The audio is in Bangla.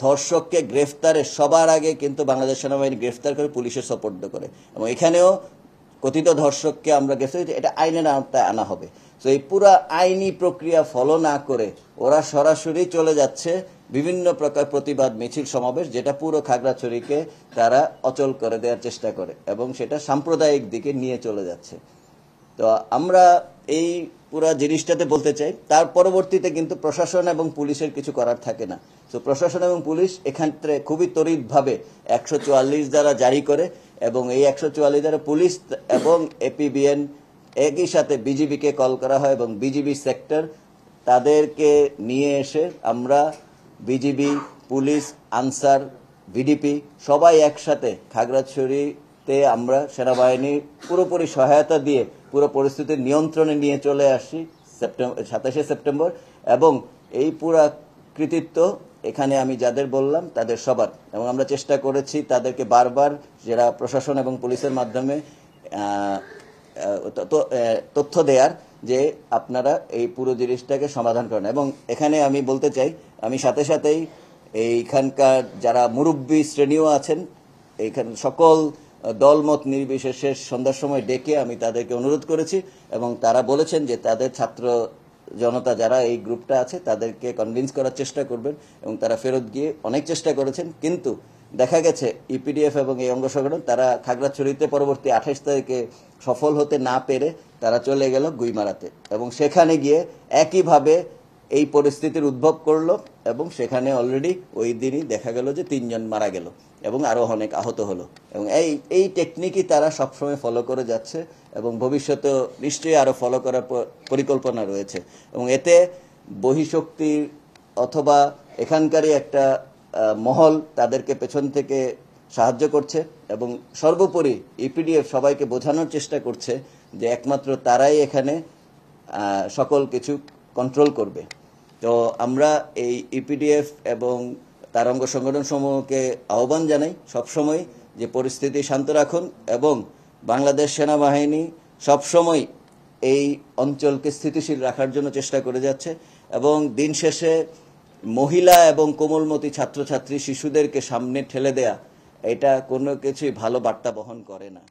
ধর্ষককে গ্রেফতারে সবার আগে কিন্তু বাংলাদেশ সেনাবাহিনী গ্রেফতার করে পুলিশের সোপর্দ করে, এবং এখানেও কথিত ধর্ষককে আমরা গ্রেফতার, এটা আইনের আওতায় আনা হবে। তো এই পুরো আইনি প্রক্রিয়া ফলো না করে ওরা সরাসরি চলে যাচ্ছে বিভিন্ন প্রকার প্রতিবাদ মিছিল সমাবেশ, যেটা পুরো খাগড়াছড়িকে তারা অচল করে দেওয়ার চেষ্টা করে এবং সেটা সাম্প্রদায়িক দিকে নিয়ে চলে যাচ্ছে। তো আমরা এই পুরো জিনিসটাতে বলতে চাই, তার পরবর্তীতে কিন্তু প্রশাসন এবং পুলিশের কিছু করার থাকে না। তো প্রশাসন এবং পুলিশ এখানে খুবই তড়িৎভাবে 144 দ্বারা জারি করে, এবং এই 144 দ্বারা পুলিশ এবং এপিবিএন একই সাথে বিজিবিকে কল করা হয়, এবং বিজিবি সেক্টর তাদেরকে নিয়ে এসে আমরা বিজিবি, পুলিশ, আনসার, ভিডিপি সবাই একসাথে খাগড়াছড়িতে আমরা সেনাবাহিনীর পুরোপুরি সহায়তা দিয়ে পুরো পরিস্থিতির নিয়ন্ত্রণে নিয়ে চলে আসি 27শে সেপ্টেম্বর। এবং এই পুরা কৃতিত্ব এখানে আমি যাদের বললাম তাদের সবার, এবং আমরা চেষ্টা করেছি তাদেরকে বারবার, যারা প্রশাসন এবং পুলিশের মাধ্যমে তথ্য দেয়ার, যে আপনারা এই পুরো জিনিসটাকে সমাধান করেন। এবং এখানে আমি বলতে চাই, আমি সাথে সাথেই এইখানকার যারা মুরব্বী শ্রেণীও আছেন, এইখানে সকল দলমত নির্বিশেষে সন্ধ্যার সময় ডেকে আমি তাদেরকে অনুরোধ করেছি, এবং তারা বলেছেন যে তাদের ছাত্র জনতা যারা এই গ্রুপটা আছে তাদেরকে কনভিন্স করার চেষ্টা করবেন, এবং তারা ফেরত গিয়ে অনেক চেষ্টা করেছেন। কিন্তু দেখা গেছে ইপিডিএফ এবং এই অঙ্গ সংগঠন তারা খাগড়াছড়িতে পরবর্তী 28 তারিখে সফল হতে না পেরে তারা চলে গেল গুইমারাতে, এবং সেখানে গিয়ে একইভাবে এই পরিস্থিতির উদ্ভব করলো, এবং সেখানে অলরেডি ওই দিনই দেখা গেল যে 3 জন মারা গেল এবং আরো অনেক আহত হলো। এবং এই টেকনিকই তারা সবসময় ফলো করে যাচ্ছে, এবং ভবিষ্যতে নিশ্চয়ই আরো ফলো করার পরিকল্পনা রয়েছে। এবং এতে বহিঃশক্তির অথবা এখানকারই একটা মহল তাদেরকে পেছন থেকে সাহায্য করছে, এবং সর্বোপরি ইপিডিএফ সবাইকে বোঝানোর চেষ্টা করছে যে একমাত্র তারাই এখানে সকল কিছু কন্ট্রোল করবে। তো আমরা এই ইপিডিএফ এবং তার অঙ্গ সংগঠন সমূহকে আহ্বান জানাই সবসময় যে পরিস্থিতি শান্ত রাখুন, এবং বাংলাদেশ সেনাবাহিনী সবসময় এই অঞ্চলকে স্থিতিশীল রাখার জন্য চেষ্টা করে যাচ্ছে, এবং দিন শেষে মহিলা এবং কোমলমতি ছাত্রছাত্রী শিশুদেরকে সামনে ঠেলে দেয়া, এটা কোনো কিছুই ভালো বার্তা বহন করে না।